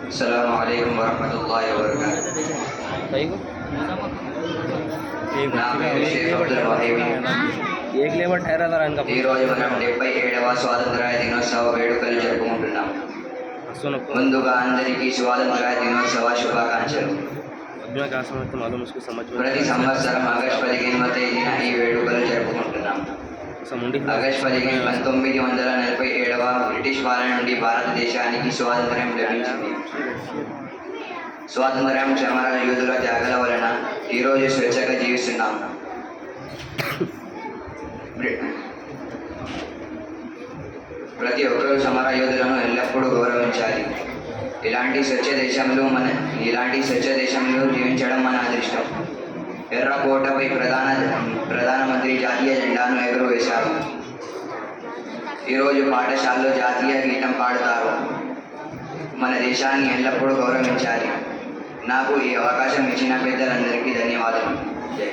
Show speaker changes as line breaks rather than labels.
अस्सलामुअलैकुम वरहमतुल्लाहि वबरकातुहू। నా పేరు షేక్ అబ్దుల్ వాహీబ్. ఈరోజు మనం 77వ స్వాతంత్ర దినోత్సవ వేడుకలు జరుపుకుంటున్నాం. ముందుగా అందరికీ స్వాతంత్ర దినోత్సవ శుభాకాంక్షలు. ప్రతి సంవత్సరం ఆగస్టు 15వ తేదీన ఈ వేడుకలు జరుపుకుంటున్నాం. ఆగస్టు 15 1947వ బ్రిటిష్ పాలన నుండి భారతదేశానికి స్వాతంత్ర్యం లభించింది. స్వాతంత్ర్యం సమర యోధుల త్యాగాల వలన ఈరోజు స్వేచ్ఛగా జీవిస్తున్నాం. ప్రతి ఒక్కరూ సమర యోధులను ఎల్లప్పుడూ గౌరవించాలి. ఇలాంటి స్వచ్ఛ దేశంలో జీవించడం మన అదృష్టం. ఎర్రకోటపై ప్రధానమంత్రి జాతీయ జెండాను ఎగురవేశారు. ఈరోజు పాఠశాలలో జాతీయ గీతం పాడుతారు. మన దేశాన్ని ఎల్లప్పుడూ గౌరవించాలి. నాకు ఈ అవకాశం ఇచ్చిన పెద్దలందరికీ ధన్యవాదాలు. జై